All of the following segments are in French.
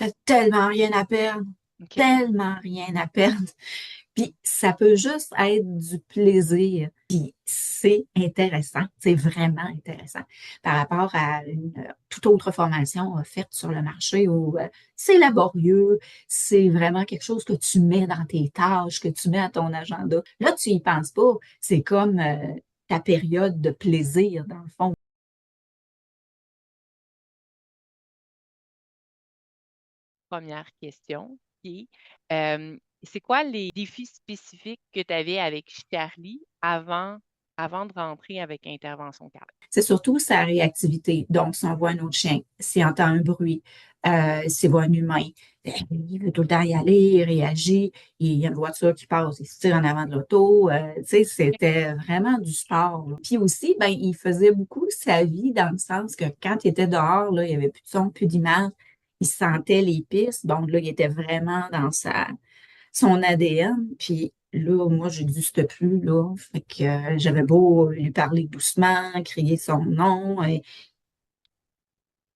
T'as tellement rien à perdre, OK. tellement rien à perdre. Puis ça peut juste être du plaisir. Puis c'est intéressant, c'est vraiment intéressant par rapport à une toute autre formation offerte sur le marché où c'est laborieux, c'est vraiment quelque chose que tu mets dans tes tâches, que tu mets à ton agenda. Là, tu y penses pas. C'est comme ta période de plaisir, dans le fond. Première question qui est, c'est quoi les défis spécifiques que tu avais avec Charlie avant de rentrer avec intervention cadre? C'est surtout sa réactivité. Donc, si on voit un autre chien, s'il entend un bruit, s'il voit un humain, il veut tout le temps y aller, il réagit, il y a une voiture qui passe, il se tire en avant de l'auto. Tu sais, c'était vraiment du sport, là. Puis aussi, ben, il faisait beaucoup sa vie dans le sens que quand il était dehors, là, il n'y avait plus de son, plus d'image, il sentait les pistes. Donc là, il était vraiment dans son ADN. Puis là, moi, j'existe plus, là. Fait que j'avais beau lui parler doucement, crier son nom, et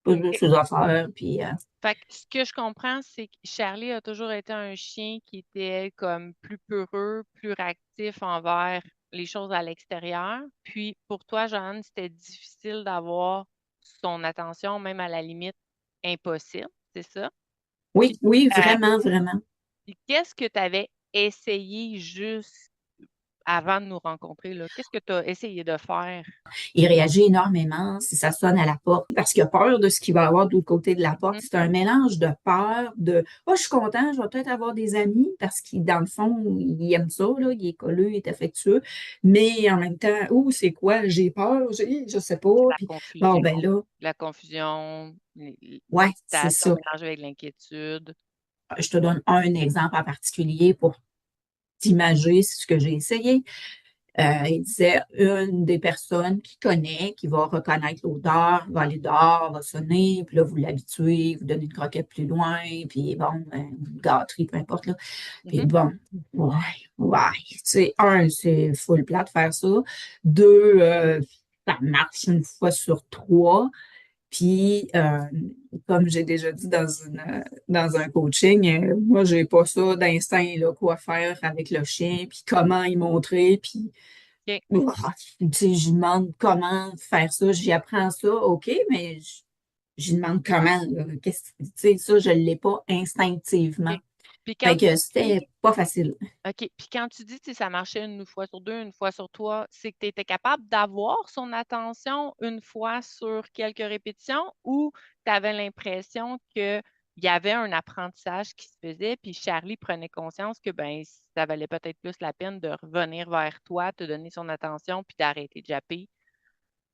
poser OK. ses affaires, puis Fait que ce que je comprends, c'est que Charlie a toujours été un chien qui était comme plus peureux, plus réactif envers les choses à l'extérieur. Puis pour toi, Joanne, c'était difficile d'avoir son attention, même à la limite impossible, c'est ça? oui, Puis, oui, euh, vraiment, vraiment. puis qu'est-ce que tu avais essayé juste avant de nous rencontrer, là? Qu'est-ce que tu as essayé de faire? Il réagit énormément si ça sonne à la porte parce qu'il a peur de ce qu'il va avoir de l'autre côté de la porte. Mhm. C'est un mélange de peur, de oh, je suis content, je vais peut-être avoir des amis parce qu'il, dans le fond, il aime ça, là, il est colleux, il est affectueux, mais en même temps, oh, c'est quoi? J'ai peur, je sais pas. La Puis bon, confusion. ben là, La confusion, ouais, c'est l'hésitation ça. mélangée avec l'inquiétude. Je te donne un exemple en particulier pour t'imager ce que j'ai essayé. Il disait une des personnes qui connaît, qui va reconnaître l'odeur, va aller dehors, va sonner, puis là, vous l'habituez, vous donnez une croquette plus loin, puis bon, une gâterie, peu importe, là. Puis Mhm. bon, ouais, ouais. Tu sais, un, c'est full plat de faire ça. Deux, ça marche une fois sur trois. Puis, comme j'ai déjà dit dans un coaching, moi, j'ai pas ça d'instinct, là, quoi faire avec le chien, puis comment y montrer, puis OK. ouah, tu sais, je demande comment faire ça, j'y apprends ça, OK, mais j'y demande comment, là. Tu sais, ça, je l'ai pas instinctivement. OK. Puis Fait quand tu que dis, c'était pas facile. OK, puis quand tu dis que ça marchait une fois sur deux, une fois sur trois, c'est que tu étais capable d'avoir son attention une fois sur quelques répétitions ou tu avais l'impression qu'il y avait un apprentissage qui se faisait, puis Charlie prenait conscience que ben ça valait peut-être plus la peine de revenir vers toi, te donner son attention, puis d'arrêter de japper.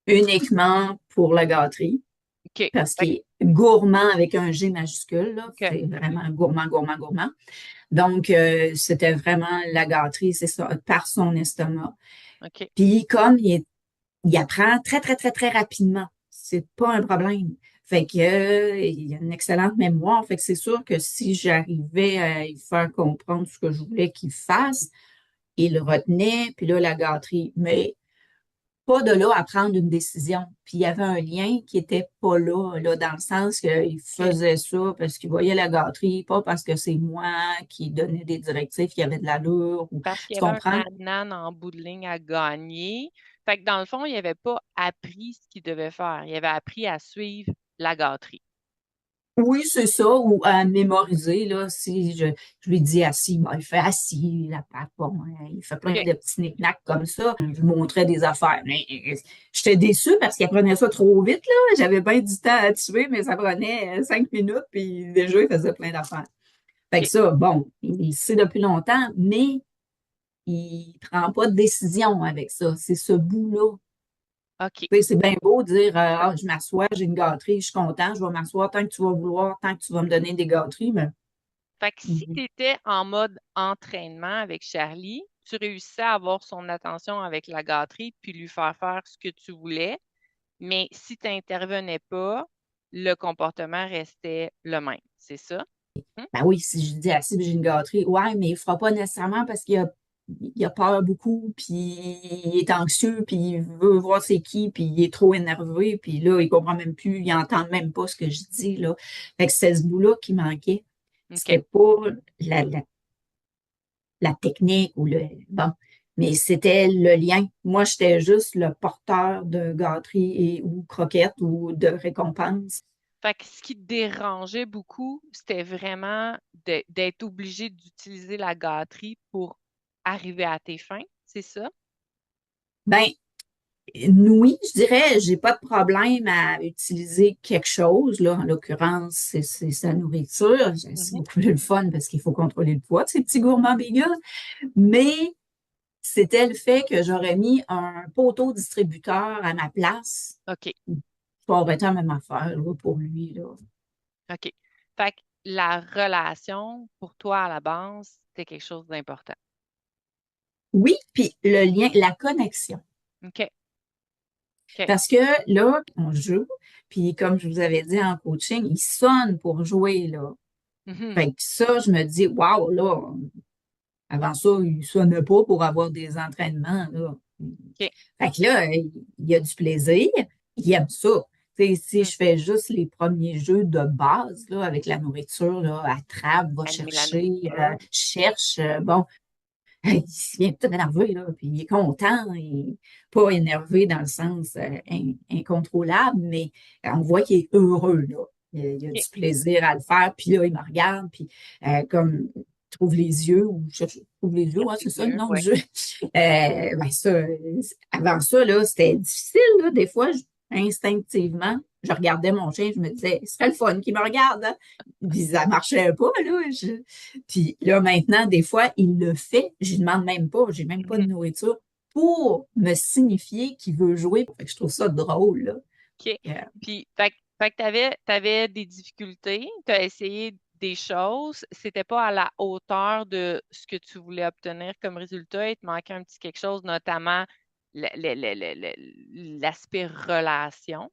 Uniquement pour la gâterie, OK. parce Fait qu'il est gourmand avec un G majuscule, là. que- C'est vraiment gourmand, gourmand, gourmand. Donc, c'était vraiment la gâterie, c'est ça, par son estomac. OK. Puis, comme il apprend très, très, très, très rapidement, c'est pas un problème. Fait que, il a une excellente mémoire. Fait que c'est sûr que si j'arrivais à lui faire comprendre ce que je voulais qu'il fasse, il le retenait, puis là, la gâterie. Mais pas de là à prendre une décision. Puis il y avait un lien qui était pas là, là, dans le sens qu'il OK. faisait ça parce qu'il voyait la gâterie, pas parce que c'est moi qui donnais des directives qui avaient de l'allure, ou Parce qu'il y tu avait comprends? un nan en bout de ligne à gagner. Fait que dans le fond, il n'avait pas appris ce qu'il devait faire. Il avait appris à suivre la gâterie. Oui, c'est ça, ou à mémoriser, là, si je lui dis assis, ben, il fait assis, la patte, bon, hein, il fait plein OK. de petits knick comme ça. Je lui montrais des affaires, mais j'étais déçue parce qu'il apprenait ça trop vite, là. J'avais bien du temps à tuer, mais ça prenait 5 minutes, puis déjà, il faisait plein d'affaires. Fait que OK. ça, bon, il le sait depuis longtemps, mais il prend pas de décision avec ça. C'est ce bout-là. OK. Tu sais, c'est bien beau de dire, ah, je m'assois, j'ai une gâterie, je suis content, je vais m'asseoir tant que tu vas vouloir, tant que tu vas me donner des gâteries, mais Fait que si tu étais en mode entraînement avec Charlie, tu réussissais à avoir son attention avec la gâterie puis lui faire faire ce que tu voulais. Mais si tu n'intervenais pas, le comportement restait le même. C'est ça? Hmm? ben oui, si je dis assis, puis j'ai une gâterie, ouais, mais il fera pas nécessairement parce qu'il y a il a peur beaucoup, puis il est anxieux, puis il veut voir c'est qui, puis il est trop énervé, puis là, il comprend même plus, il entend même pas ce que je dis, là. Fait que c'est ce bout-là qui manquait. OK. C'était pas la, la, la technique ou le, bon, mais c'était le lien. Moi, j'étais juste le porteur de gâteries et ou croquettes ou de récompenses. Fait que ce qui te dérangeait beaucoup, c'était vraiment d'être obligé d'utiliser la gâterie pour arriver à tes fins, c'est ça? Ben, oui, je dirais, j'ai pas de problème à utiliser quelque chose. Là, en l'occurrence, c'est sa nourriture. C'est Mhm. beaucoup plus le fun parce qu'il faut contrôler le poids de ces petits gourmands bagels. Mais c'était le fait que j'aurais mis un poteau distributeur à ma place. OK, Ça aurait été la même affaire là, pour lui. Là. OK. Fait que la relation, pour toi, à la base, c'était quelque chose d'important. Oui, puis le lien, la connexion. OK, OK. Parce que là, on joue, puis comme je vous avais dit en coaching, il sonne pour jouer, là. Mhm. Fait que ça, je me dis, waouh, là, avant ça, il sonnait pas pour avoir des entraînements, là. OK. Fait que là, il y a du plaisir, il aime ça. Tu sais, si Mhm. je fais juste les premiers jeux de base, là, avec la nourriture, là, attrape, va Animer la chercher, nourriture. cherche, bon, il vient tout énervé, là, puis il est content, et pas énervé dans le sens incontrôlable, mais on voit qu'il est heureux, là. Il a OK. du plaisir à le faire, puis là, il me regarde, puis comme il trouve les yeux, ou je trouve les yeux, Sur ouais, tes c'est ça le yeux, nom du ouais. jeu. Ben ça, avant ça, là, c'était difficile, là, des fois, instinctivement, je regardais mon chien, je me disais, ce serait le fun qu'il me regarde, hein? Puis ça marchait pas, là. Puis là, maintenant, des fois, il le fait. Je lui demande même pas. J'ai même pas de Mhm. nourriture pour me signifier qu'il veut jouer. Fait que je trouve ça drôle, là. OK. Euh, Puis, fait que t'avais des difficultés, tu as essayé des choses, c'était pas à la hauteur de ce que tu voulais obtenir comme résultat, il te manquait un petit quelque chose, notamment l'aspect relation.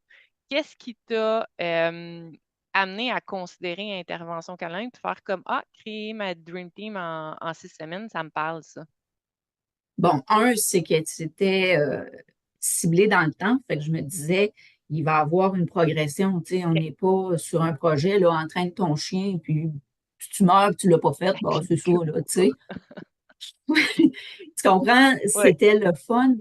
Qu'est-ce qui t'a amené à considérer intervention câlin, de faire comme, ah, créer ma Dream Team en 6 semaines, ça me parle, ça. bon, un, c'est que c'était ciblé dans le temps. Fait que je me disais, il va avoir une progression. Tu sais, on OK. n'est pas sur un projet, là, entraîne ton chien, puis si tu meurs, puis tu l'as pas fait, bah, c'est ça, là, tu sais. Tu comprends? Oui. C'était le fun.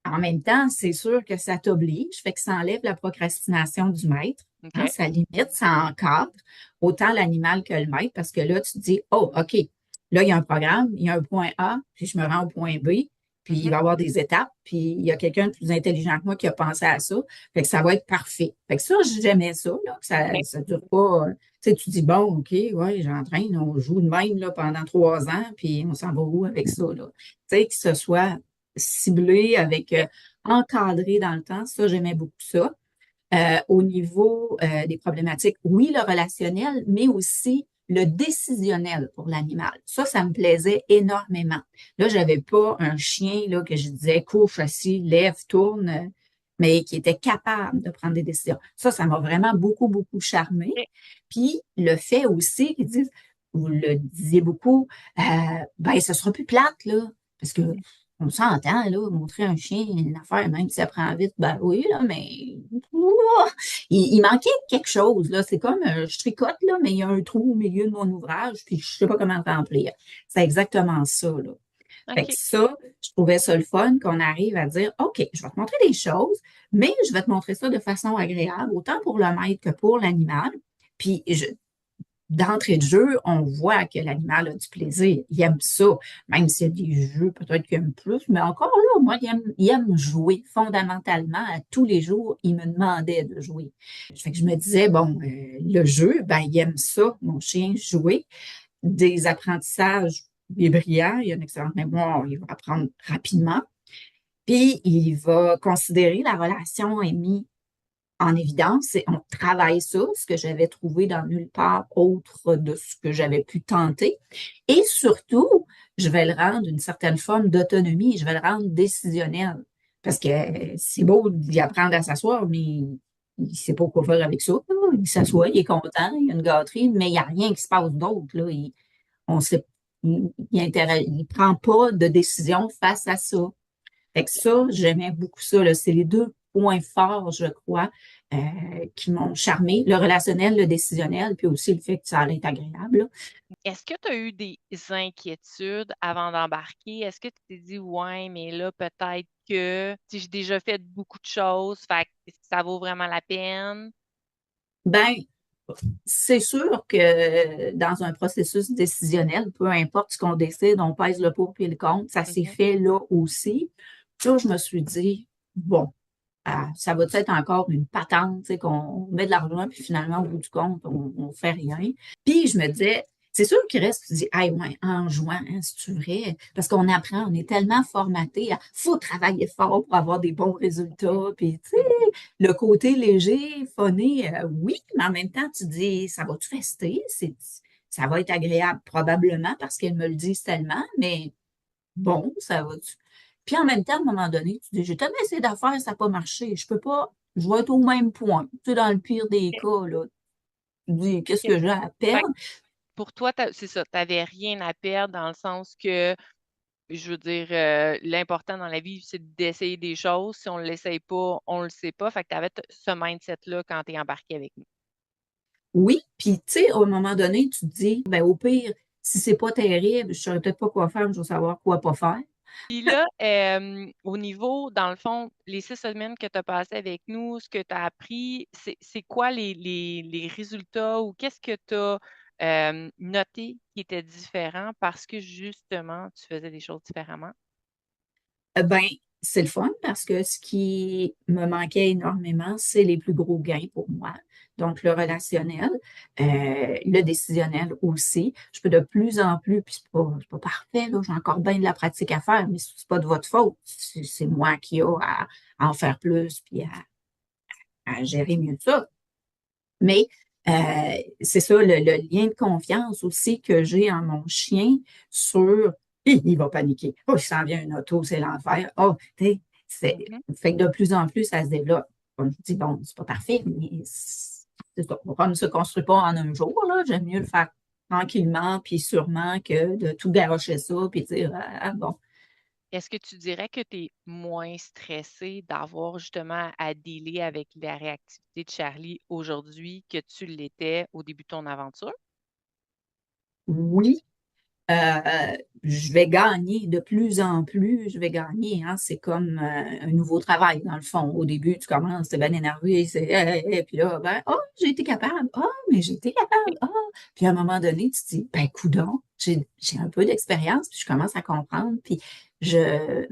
En même temps, c'est sûr que ça t'oblige, fait que ça enlève la procrastination du maître, hein, OK. ça limite, ça encadre autant l'animal que le maître, parce que là, tu te dis, oh, OK, là, il y a un programme, il y a un point A, puis je me rends au point B, puis il Mhm. va y avoir des étapes, puis il y a quelqu'un de plus intelligent que moi qui a pensé à ça, fait que ça va être parfait. Fait que ça, j'aimais ça, là, que OK. ça dure pas, tu sais, tu dis, bon, OK, ouais, j'entraîne, on joue de même, là, pendant 3 ans, puis on s'en va où avec ça, là? Tu sais, que ce soit ciblé, avec OK. encadré dans le temps. Ça, j'aimais beaucoup ça. Au niveau des problématiques, oui, le relationnel, mais aussi le décisionnel pour l'animal. Ça me plaisait énormément. Là, j'avais pas un chien là, que je disais couche, assis, lève, tourne, mais qui était capable de prendre des décisions. Ça m'a vraiment beaucoup, beaucoup charmé. OK. Puis le fait aussi qu'ils disent, vous le disiez beaucoup, ben, ce sera plus plate, là, parce que on s'entend, là, montrer un chien une affaire, même si ça prend vite, ben oui, là, mais ouah, il manquait quelque chose, là. C'est comme je tricote, là, mais il y a un trou au milieu de mon ouvrage, puis je sais pas comment le remplir. C'est exactement ça, là. Fait que OK. ça, je trouvais ça le fun qu'on arrive à dire, OK, je vais te montrer des choses, mais je vais te montrer ça de façon agréable, autant pour le maître que pour l'animal. Puis d'entrée de jeu, on voit que l'animal a du plaisir. Il aime ça, même s'il y a des jeux peut-être qu'il aime plus, mais encore là, moi, il aime jouer fondamentalement. À tous les jours, il me demandait de jouer. Fait que je me disais, bon, le jeu, ben, il aime ça, mon chien, jouer. Des apprentissages, il est brillant, il a une excellente mémoire, il va apprendre rapidement. Puis, il va considérer la relation amie en évidence et on travaille ça, ce que j'avais trouvé dans nulle part autre de ce que j'avais pu tenter. Et surtout, je vais le rendre une certaine forme d'autonomie, je vais le rendre décisionnel. Parce que c'est beau d'y apprendre à s'asseoir, mais il ne sait pas quoi faire avec ça. Il s'assoit, il est content, il y a une gâterie, mais il n'y a rien qui se passe d'autre. Là. On sait, il prend pas de décision face à ça. Fait que ça, j'aimais beaucoup ça, là. C'est les deux points forts, je crois, euh, qui m'ont charmé. Le relationnel, le décisionnel, puis aussi le fait que ça allait être agréable, là. Est-ce que tu as eu des inquiétudes avant d'embarquer? Est-ce que tu t'es dit, ouais, mais là, peut-être que si j'ai déjà fait beaucoup de choses, fait que est-ce que ça vaut vraiment la peine? Ben, c'est sûr que dans un processus décisionnel, peu importe ce qu'on décide, on pèse le pour et le contre. Ça s'est Mhm. fait là aussi. Là, je me suis dit, bon, ça va être encore une patente, tu sais, qu'on met de l'argent, puis finalement, au bout du compte, on fait rien. Puis je me disais, c'est sûr qu'il reste, tu dis, ah ouais, en juin, hein, c'est vrai, parce qu'on apprend, on est tellement formaté, faut travailler fort pour avoir des bons résultats, puis tu sais, Mhm. le côté léger, funny, oui, mais en même temps, tu dis, ça va-tu rester? Ça va être agréable, probablement, parce qu'elles me le disent tellement, mais bon, ça va. Puis en même temps, à un moment donné, tu dis, j'ai tellement essayé d'affaires, ça n'a pas marché. Je peux pas, je vais être au même point. Tu sais, dans le pire des Ok, cas, là, tu dis, qu'est-ce ok. que j'ai à Fait que perdre? pour toi, c'est ça, tu n'avais rien à perdre dans le sens que, je veux dire, l'important dans la vie, c'est d'essayer des choses. Si on ne l'essaye pas, on ne le sait pas. Fait que tu avais ce mindset-là quand tu es embarqué avec nous. Oui, puis tu sais, à un moment donné, tu te dis, ben au pire, si c'est pas terrible, je saurais peut-être pas quoi faire, mais je vais savoir quoi pas faire. Puis là, au niveau, dans le fond, les 6 semaines que tu as passées avec nous, ce que tu as appris, c'est quoi les résultats ou qu'est-ce que tu as noté qui était différent parce que justement, tu faisais des choses différemment? Ben, c'est le fun parce que ce qui me manquait énormément, c'est les plus gros gains pour moi. Donc, le relationnel, le décisionnel aussi. Je peux de plus en plus, puis c'est pas parfait, là, j'ai encore bien de la pratique à faire, mais c'est pas de votre faute. C'est moi qui ai à en faire plus, puis à gérer mieux ça. Mais c'est ça, le lien de confiance aussi que j'ai en mon chien sur il va paniquer. Oh, il s'en vient une auto, c'est l'enfer. Oh, tu sais, Mhm. fait que de plus en plus, ça se développe. Comme je dis, bon, c'est pas parfait, mais c'est ça. On ne se construit pas en un jour, là. J'aime mieux le faire tranquillement, puis sûrement que de tout garocher ça, puis dire, bon. Est-ce que tu dirais que tu es moins stressé d'avoir justement à dealer avec la réactivité de Charlie aujourd'hui que tu l'étais au début de ton aventure? Oui, je vais gagner de plus en plus, je vais gagner, hein. C'est comme un nouveau travail, dans le fond. Au début, tu commences, t'es bien énervé, puis là, ben, oh, j'ai été capable, oh, mais j'ai été capable, oh. Puis à un moment donné, tu te dis, ben, coudonc, j'ai un peu d'expérience, puis je commence à comprendre, puis je,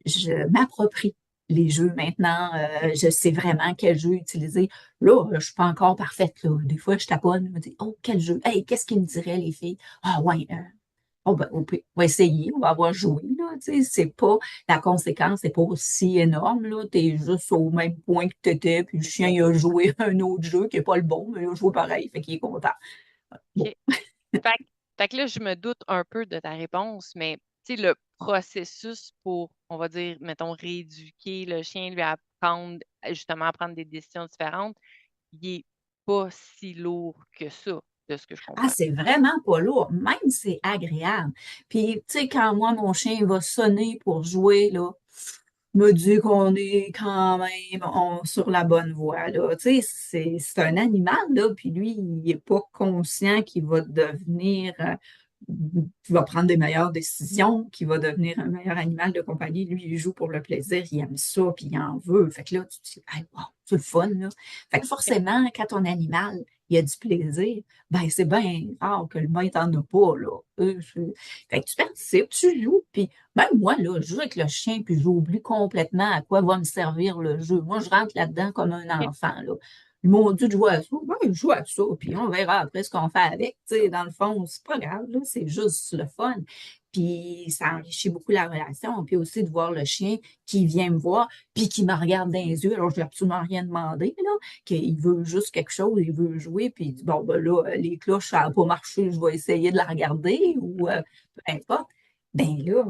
je m'approprie les jeux maintenant. Je sais vraiment quel jeu utiliser. Là, je suis pas encore parfaite, là. Des fois, je taponne, je me dis, oh, quel jeu? Hey, qu'est-ce qu'ils me diraient, les filles? Ah, ouais, oh, ben, on va essayer, on va avoir joué, là. Tu sais, c'est pas, la conséquence n'est pas aussi énorme, là. T'es juste au même point que t'étais, puis le chien, il a joué un autre jeu qui est pas le bon, mais il a joué pareil, fait qu'il est content. Bon. OK. Fait, fait que là, je me doute un peu de ta réponse, mais tu sais, le processus pour, on va dire, mettons, rééduquer le chien, lui apprendre, justement, à prendre des décisions différentes, il est pas si lourd que ça, de ce que je Ah, comprends. c'est vraiment pas lourd, même c'est agréable. Puis, tu sais, quand moi, mon chien va sonner pour jouer, là, me dit qu'on est quand même sur la bonne voie, là. Tu sais, c'est un animal, là, puis lui, il est pas conscient qu'il va devenir, qu'il va prendre des meilleures décisions, qu'il va devenir un meilleur animal de compagnie. Lui, il joue pour le plaisir, il aime ça, puis il en veut. Fait que là, tu te dis, hey, wow, c'est le fun, là. Fait que forcément, quand ton animal, il a du plaisir, ben, c'est bien rare que le maître en a pas, là. Fait que tu participes, tu joues, puis même moi, là, je joue avec le chien, puis j'oublie complètement à quoi va me servir le jeu. Moi, je rentre là-dedans comme un enfant, là. Ils m'ont dit de jouer à ça. Ben, je joue à ça, puis on verra après ce qu'on fait avec. Tu sais, dans le fond, c'est pas grave, là, c'est juste le fun. Puis ça enrichit beaucoup la relation. Puis aussi de voir le chien qui vient me voir, puis qui me regarde dans les yeux. Alors, je n'ai absolument rien demandé, là, qu'il veut juste quelque chose, il veut jouer, puis il dit, bon, ben là, les cloches, ça n'a pas marché, je vais essayer de la regarder, ou peu importe. Ben là,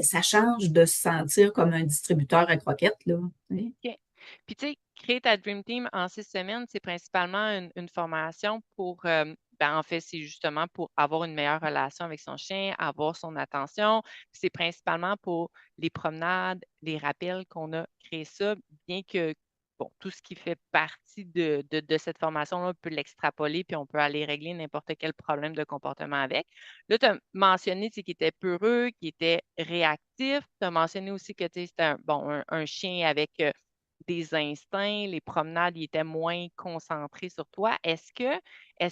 ça change de se sentir comme un distributeur à croquettes, là. Oui. OK. Puis, tu sais, créer ta Dream Team en 6 semaines, c'est principalement une formation pour ben, en fait, c'est justement pour avoir une meilleure relation avec son chien, avoir son attention. Puis c'est principalement pour les promenades, les rappels qu'on a créé ça, bien que bon, tout ce qui fait partie de cette formation-là, on peut l'extrapoler, puis on peut aller régler n'importe quel problème de comportement avec. Là, tu as mentionné tu sais, qu'il était peureux, qu'il était réactif. Tu as mentionné aussi que tu sais, c'était bon, un chien avec des instincts, les promenades, il était moins concentré sur toi. Est-ce qu'il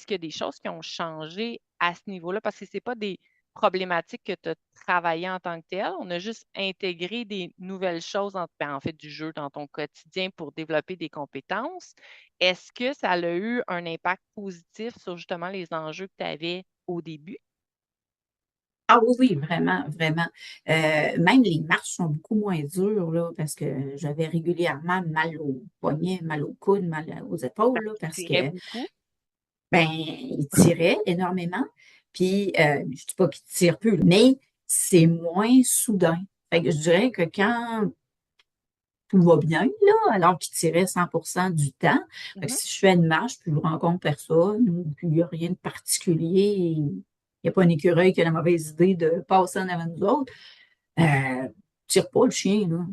y a des choses qui ont changé à ce niveau-là? Parce que ce n'est pas des problématiques que tu as travaillées en tant que telles. On a juste intégré des nouvelles choses, ben, en fait, du jeu dans ton quotidien pour développer des compétences. Est-ce que ça a eu un impact positif sur justement les enjeux que tu avais au début? Ah oui, oui, vraiment, vraiment. Même les marches sont beaucoup moins dures, là, parce que j'avais régulièrement mal aux poignets, mal aux coudes, mal aux épaules, là, parce Tu que irais beaucoup? ben, il tirait énormément. Puis, je dis pas qu'il tire plus, mais c'est moins soudain. Fait que je dirais que quand tout va bien, là, alors qu'il tirait 100% du temps, fait que Mhm, si je fais une marche, puis je rencontre personne, ou qu'il n'y a rien de particulier, il n'y a pas un écureuil qui a la mauvaise idée de passer en avant de nous autres, tire pas le chien, là.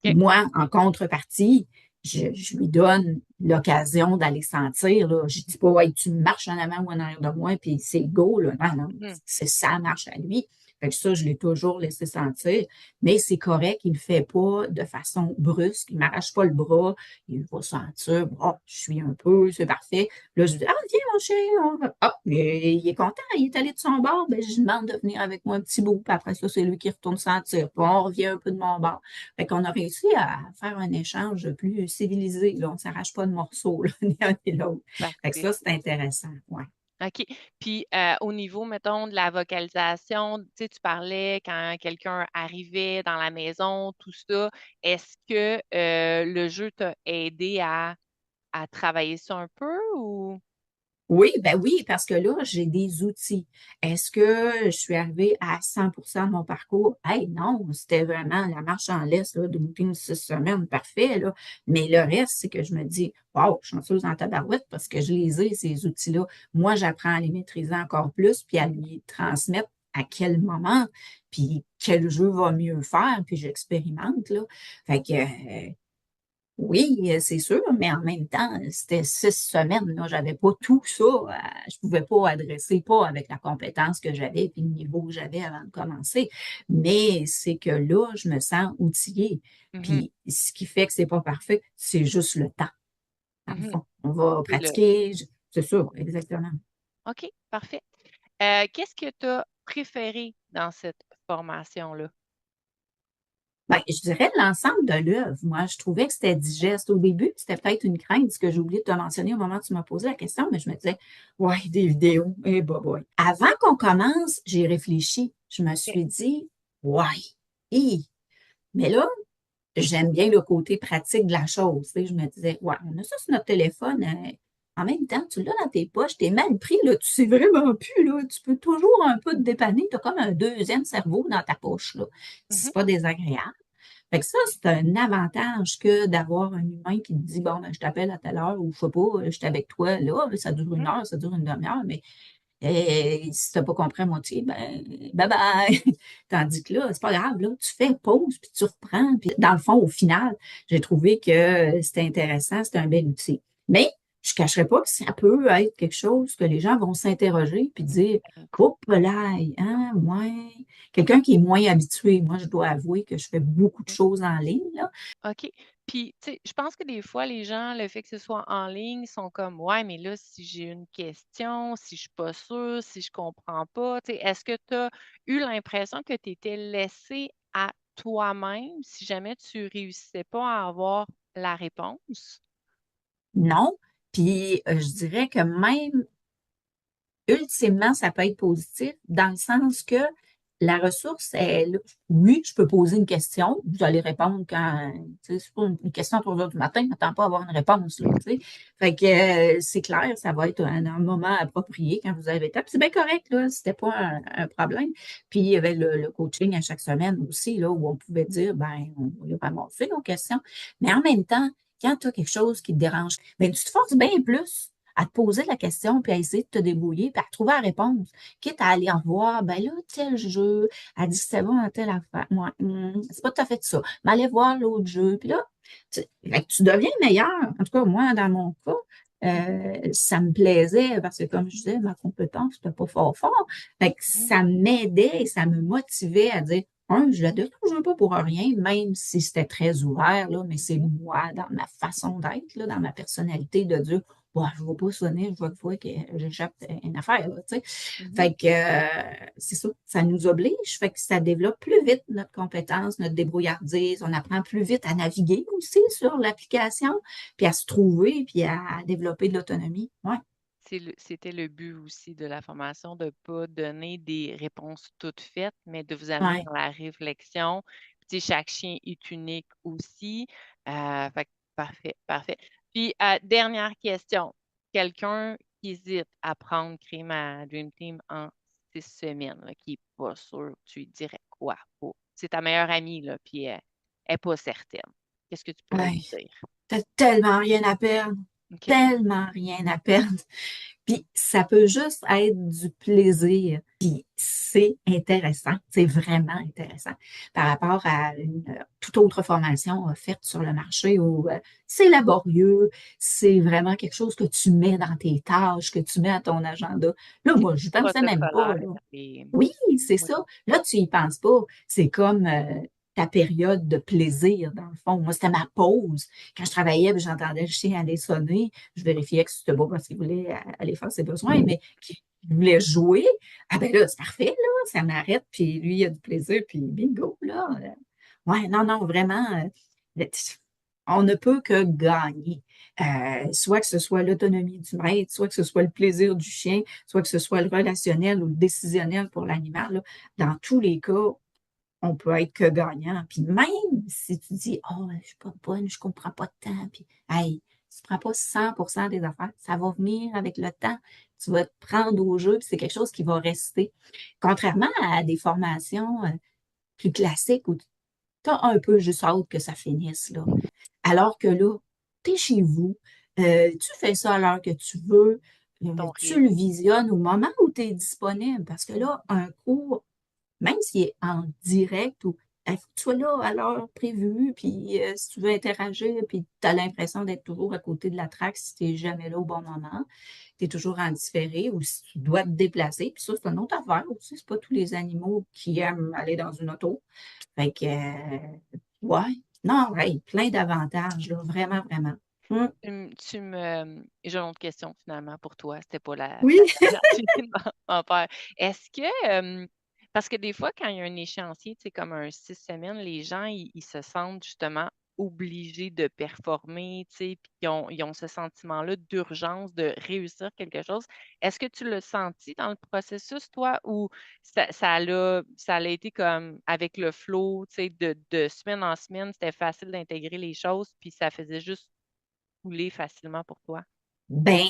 OK. Moi, en contrepartie, je lui donne l'occasion d'aller sentir, là. Je dis pas, ouais, tu marches en avant ou en arrière de moi, puis c'est go, là. Non, non, Mhm, c'est sa marche à lui. Fait que ça, je l'ai toujours laissé sentir. Mais c'est correct, il le fait pas de façon brusque. Il m'arrache pas le bras. Il va sentir, bon, je suis un peu, c'est parfait. Là, je dis, ah, viens, mon chien. Ah, il est content, il est allé de son bord. Ben, je lui demande de venir avec moi un petit bout. Puis après ça, c'est lui qui retourne sentir. Puis on revient un peu de mon bord. Fait qu'on a réussi à faire un échange plus civilisé, là. On ne s'arrache pas de morceaux, là, ni un ni l'autre. Fait que parfait. ça, c'est intéressant. Ouais. OK. Puis au niveau, mettons, de la vocalisation, tu sais, tu parlais quand quelqu'un arrivait dans la maison, tout ça. Est-ce que le jeu t'a aidé à travailler ça un peu ou? Oui, ben oui, parce que là, j'ai des outils. Est-ce que je suis arrivée à 100% de mon parcours? Hey, non, c'était vraiment la marche en laisse, là, de une 6 semaines, parfait, là. Mais le reste, c'est que je me dis, wow, chanceuse en tabarouette parce que je les ai, ces outils-là. Moi, j'apprends à les maîtriser encore plus, puis à lui transmettre à quel moment, puis quel jeu va mieux faire, puis j'expérimente, là. Fait que, oui, c'est sûr, mais en même temps, c'était 6 semaines, là, j'avais pas tout ça, je pouvais pas adresser, pas avec la compétence que j'avais puis le niveau que j'avais avant de commencer, mais c'est que là, je me sens outillée. Mhm, Puis ce qui fait que c'est pas parfait, c'est juste le temps, dans le mhm. fond. On va C'est le... pratiquer, c'est sûr, exactement. OK, parfait. Qu'est-ce que tu as préféré dans cette formation-là? Ben, je dirais l'ensemble de l'œuvre. Moi, je trouvais que c'était digeste. Au début, c'était peut-être une crainte, ce que j'ai oublié de te mentionner au moment où tu m'as posé la question, mais je me disais, ouais, des vidéos, et bah, ouais. Avant qu'on commence, j'ai réfléchi. Je me OK. suis dit, ouais, hi. Mais là, j'aime bien le côté pratique de la chose. Tu sais, je me disais, ouais, on a ça sur notre téléphone. En même temps, tu l'as dans tes poches, t'es mal pris, là, tu sais vraiment plus, là. Tu peux toujours un peu te dépanner. Tu as comme un deuxième cerveau dans ta poche, là. Mhm, C'est pas désagréable. Fait que ça, c'est un avantage que d'avoir un humain qui te dit, bon, ben, je t'appelle à telle heure ou je sais pas, je suis avec toi là, ça dure une mhm. heure, ça dure une demi-heure, mais si t'as pas compris à moitié, ben, bye bye. Tandis que là, c'est pas grave, là, tu fais pause, puis tu reprends, puis dans le fond, au final, j'ai trouvé que c'était intéressant, c'était un bel outil. Mais je cacherai pas que ça peut être quelque chose que les gens vont s'interroger puis dire, oh, là, hein, ouais. Quelqu'un qui est moins habitué, moi, je dois avouer que je fais beaucoup de choses en ligne, là. OK. Puis, tu sais, je pense que des fois, les gens, le fait que ce soit en ligne, sont comme, ouais, mais là, si j'ai une question, si je suis pas sûre, si je comprends pas, tu sais, est-ce que tu as eu l'impression que tu étais laissé à toi-même si jamais tu réussissais pas à avoir la réponse? Non. Puis, je dirais que même ultimement, ça peut être positif dans le sens que la ressource est là. Oui, je peux poser une question, vous allez répondre quand, tu sais, c'est pas une question à 3 heures du matin, je m'attends pas à avoir une réponse, là, tu sais. Fait que c'est clair, ça va être un moment approprié quand vous avez été. Puis c'est bien correct, là, c'était pas un problème. Puis il y avait le coaching à chaque semaine aussi, là, où on pouvait dire, ben, on va ramasser nos questions. Mais en même temps, quand tu as quelque chose qui te dérange, ben, tu te forces bien plus à te poser la question, puis à essayer de te débrouiller, puis à trouver la réponse. Quitte à aller en voir, ben là, tel jeu, elle dit c'est bon à telle affaire. Moi, c'est pas tout à fait ça. Mais allez voir l'autre jeu. Puis là, fait que tu deviens meilleur. En tout cas, moi, dans mon cas, ça me plaisait parce que, comme je disais, ma compétence, c'était pas fort fort. Fait que Mhm. ça m'aidait et ça me motivait à dire, je la dérange pas pour rien, même si c'était très ouvert, là, mais c'est moi, dans ma façon d'être, là, dans ma personnalité, de dire, bah, je ne vais pas sonner, je vois fois que j'échappe à une affaire, là, tu sais. Mhm. Fait que c'est ça nous oblige, fait que ça développe plus vite notre compétence, notre débrouillardise, on apprend plus vite à naviguer aussi sur l'application, puis à se trouver, puis à développer de l'autonomie. Ouais, C'était le but aussi de la formation, de ne pas donner des réponses toutes faites, mais de vous amener ouais, dans la réflexion. Puis, tu sais, chaque chien est unique aussi. Fait que parfait, parfait. Puis, dernière question. Quelqu'un qui hésite à prendre créer ma Dream Team en 6 semaines, là, qui n'est pas sûr, tu lui dirais quoi? C'est ta meilleure amie, là, puis elle n'est pas certaine. Qu'est-ce que tu pourrais ouais. lui dire? T'as tellement rien à perdre, OK. tellement rien à perdre. Puis ça peut juste être du plaisir. Puis c'est intéressant, c'est vraiment intéressant par rapport à une toute autre formation offerte sur le marché où c'est laborieux, c'est vraiment quelque chose que tu mets dans tes tâches, que tu mets à ton agenda. Là, C'est moi, je pensais même pas, protocolaire. là. Et... Oui, c'est Oui. ça. Là, tu y penses pas. C'est comme ta période de plaisir, dans le fond. Moi, c'était ma pause. Quand je travaillais, puis j'entendais le chien aller sonner. Je vérifiais que c'était bon parce qu'il voulait aller faire ses besoins, mais qu'il voulait jouer. Ah ben là, c'est parfait, là. Ça m'arrête, puis lui, il a du plaisir, puis bingo, là. Ouais, non, non, vraiment, on ne peut que gagner. Soit que ce soit l'autonomie du maître, soit que ce soit le plaisir du chien, soit que ce soit le relationnel ou le décisionnel pour l'animal, là. Dans tous les cas, on peut être que gagnant. Puis même si tu dis, oh, je suis pas bonne, je comprends pas de temps, puis, hey, tu prends pas 100% des affaires, ça va venir avec le temps. Tu vas te prendre au jeu, puis c'est quelque chose qui va rester. Contrairement à des formations plus classiques où tu as un peu juste hâte que ça finisse, là. Alors que là, tu es chez vous, tu fais ça à l'heure que tu veux, Ton tu le rythme. visionnes au moment où tu es disponible. Parce que Mhm. là, un cours, même s'il est en direct ou il faut que tu sois là à l'heure prévue, puis si tu veux interagir, puis tu as l'impression d'être toujours à côté de la traque si tu n'es jamais là au bon moment, tu es toujours en différé ou si tu dois te déplacer. Puis ça, c'est une autre affaire aussi. C'est pas tous les animaux qui aiment aller dans une auto. Fait que, ouais, non, hey, plein d'avantages, là, vraiment, vraiment. Hum. J'ai une autre question finalement pour toi. C'était pas Oui, la dernière que tu viens de m'en faire. Est-ce que, parce que des fois, quand il y a un échéancier, tu sais, comme un 6 semaines, les gens, ils se sentent justement obligés de performer, tu sais, puis ils ont ce sentiment-là d'urgence de réussir quelque chose. Est-ce que tu l'as senti dans le processus, toi, ou ça a été comme avec le flow, tu sais, de semaine en semaine, c'était facile d'intégrer les choses, puis ça faisait juste couler facilement pour toi? ben,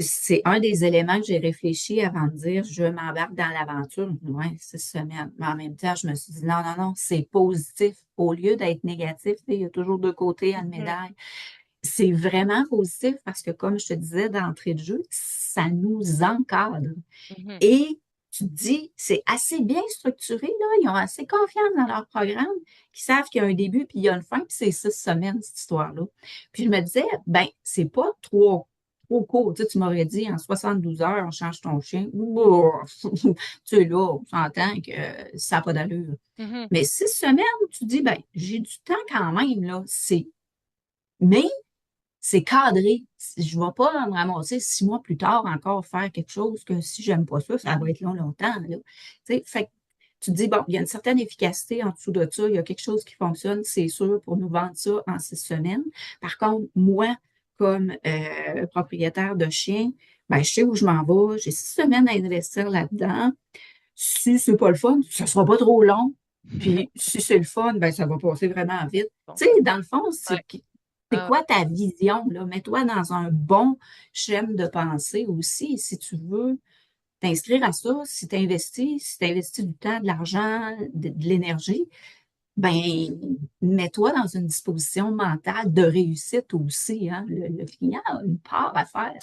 c'est un des éléments que j'ai réfléchi avant de dire je m'embarque dans l'aventure. Ouais, 6 semaines. Mais en même temps, je me suis dit non, non, non, c'est positif. Au lieu d'être négatif, il y a toujours deux côtés à une Mhm, médaille. C'est vraiment positif parce que, comme je te disais d'entrée de jeu, ça nous encadre. mhm, Et tu te dis, c'est assez bien structuré, là. Ils ont assez confiance dans leur programme, qu'ils savent qu'il y a un début puis il y a une fin, puis c'est 6 semaines, cette histoire-là. Puis je me disais, ben, c'est pas trop court. Tu sais, tu m'aurais dit, en 72 heures, on change ton chien. Bouf! Tu es là, on s'entend que ça n'a pas d'allure. mhm, Mais 6 semaines, tu dis, ben, j'ai du temps quand même, là. Mais c'est cadré. Je ne vais pas me ramasser 6 mois plus tard encore faire quelque chose que si j'aime pas ça, ça va être long, longtemps, là. Tu sais, fait que tu te dis, bon, il y a une certaine efficacité en dessous de ça, il y a quelque chose qui fonctionne, c'est sûr, pour nous vendre ça en 6 semaines. Par contre, moi, comme propriétaire de chien, ben, je sais où je m'en vais, j'ai 6 semaines à investir là-dedans. Si c'est pas le fun, ça sera pas trop long. Puis si c'est le fun, ben ça va passer vraiment vite. Bon Tu sais, sens. dans le fond, Ouais. c'est Ah, quoi ta vision, là? Mets-toi dans un bon schéma de pensée aussi, si tu veux t'inscrire à ça, si tu investis du temps, de l'argent, de l'énergie, ben mets-toi dans une disposition mentale de réussite aussi, hein? Le client a une part à faire.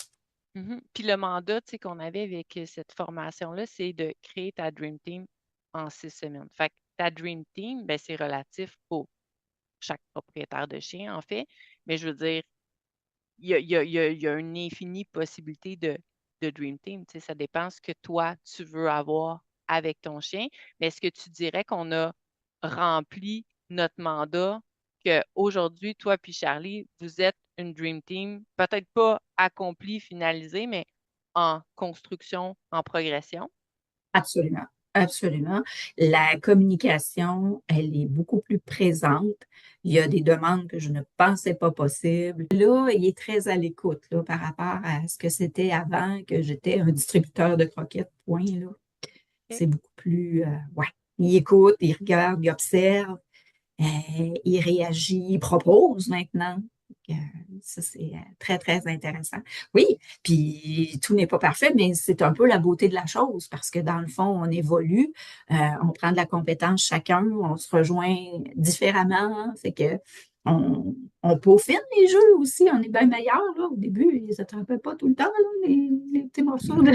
Puis le mandat, tu sais, qu'on avait avec cette formation-là, c'est de créer ta Dream Team en 6 semaines. Fait que ta Dream Team, ben, c'est relatif pour chaque propriétaire de chien, en fait. Mais je veux dire, il y a une infinie possibilité de Dream Team. Tu sais, ça dépend ce que toi, tu veux avoir avec ton chien. Mais est-ce que tu dirais qu'on a rempli notre mandat, qu'aujourd'hui, toi puis Charlie, vous êtes une Dream Team, peut-être pas accomplie, finalisée, mais en construction, en progression? Absolument, absolument. La communication, elle est beaucoup plus présente. Il y a des demandes que je ne pensais pas possibles. Là, il est très à l'écoute là, par rapport à ce que c'était avant, que j'étais un distributeur de croquettes, point, là. OK. C'est beaucoup plus, ouais. Il écoute, il regarde, il observe, il réagit, il propose maintenant. Euh, Ça, c'est très, très intéressant. Oui, puis tout n'est pas parfait, mais c'est un peu la beauté de la chose parce que dans le fond, on évolue, on prend de la compétence chacun, on se rejoint différemment. Fait que on peaufine les jeux aussi, on est bien meilleur. Là. Au début, ils ne s'attrapaient pas tout le temps, là, les petits morceaux de.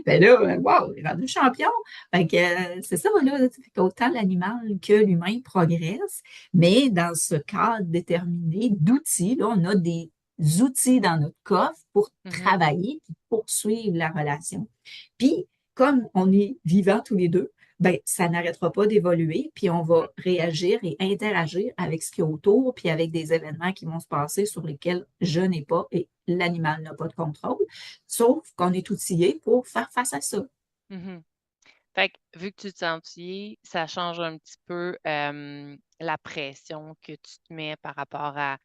Ben là, wow, il est rendu champion. Fait que, c'est ça, là, fait qu'autant l'animal que l'humain progresse, mais dans ce cadre déterminé d'outils, là, on a des outils dans notre coffre pour Mhm. travailler et poursuivre la relation. Puis, comme on est vivants tous les deux, ben, ça n'arrêtera pas d'évoluer, puis on va réagir et interagir avec ce qui est autour, puis avec des événements qui vont se passer sur lesquels je n'ai pas et l'animal n'a pas de contrôle, sauf qu'on est outillé pour faire face à ça. Mhm. Fait que, vu que tu te sens outillé, ça change un petit peu la pression que tu te mets par rapport à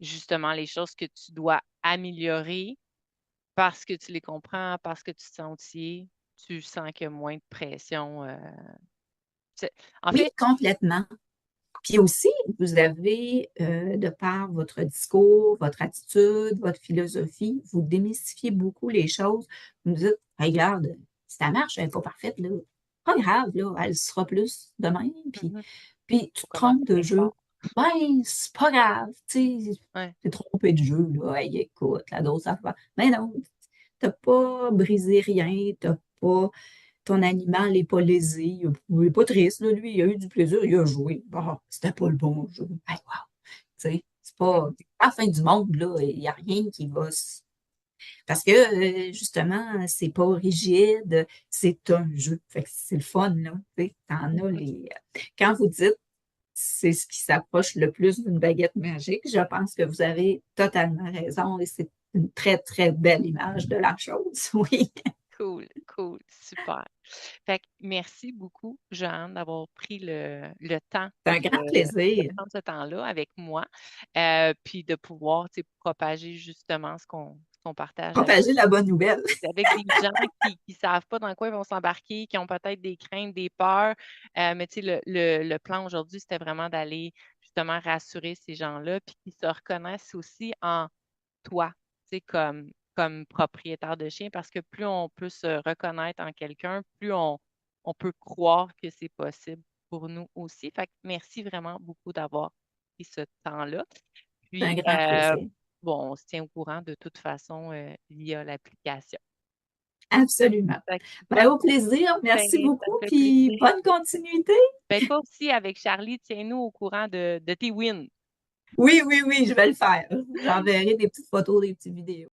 justement les choses que tu dois améliorer parce que tu les comprends, parce que tu te sens outillé, tu sens qu'il y a moins de pression. En Oui, fait, complètement. Puis aussi, vous avez, de par votre discours, votre attitude, votre philosophie, vous démystifiez beaucoup les choses. Vous me dites, hey, regarde, si ça marche, elle n'est pas parfaite, là. Pas grave, là, elle sera plus demain. mhm, Puis tu faut te trompes commencer de quelque jeu. part. Ben, c'est pas grave, tu sais, Ouais. t'es trompé de jeu, là. Hey, écoute, la dose, ça va. Mais non, t'as pas brisé rien, t'as pas ton animal n'est pas lésé, il n'est pas triste, là, lui, il a eu du plaisir, il a joué. Bon, c'était pas le bon jeu. Hey, wow. Tu sais, c'est pas à la fin du monde, là, il n'y a rien qui va Parce que, justement, c'est pas rigide, c'est un jeu. Fait que c'est le fun, là. Tu sais, t'en as Mhm. les. Quand vous dites c'est ce qui s'approche le plus d'une baguette magique, je pense que vous avez totalement raison et c'est une très, très belle image de la chose. Oui. Cool, cool, super. Fait que merci beaucoup, Jeanne, d'avoir pris le temps C'est un grand de plaisir. prendre ce temps-là avec moi, puis de pouvoir, tu sais, propager justement ce qu'on partage Propager la bonne nouvelle. avec des gens qui ne savent pas dans quoi ils vont s'embarquer, qui ont peut-être des craintes, des peurs. Mais tu sais, le plan aujourd'hui, c'était vraiment d'aller justement rassurer ces gens-là, puis qu'ils se reconnaissent aussi en toi, tu sais, comme propriétaire de chien, parce que plus on peut se reconnaître en quelqu'un, plus on peut croire que c'est possible pour nous aussi. Fait que merci vraiment beaucoup d'avoir pris ce temps-là. C'est un Puis, grand plaisir. bon, on se tient au courant de toute façon via l'application. Absolument. Fait que, Ben, au plaisir. ben, Merci ça beaucoup. fait Puis plaisir. bonne continuité. Ben, toi aussi, avec Charlie, tiens-nous au courant de tes wins. Oui, oui, oui, je vais le faire. J'enverrai des petites photos, des petites vidéos.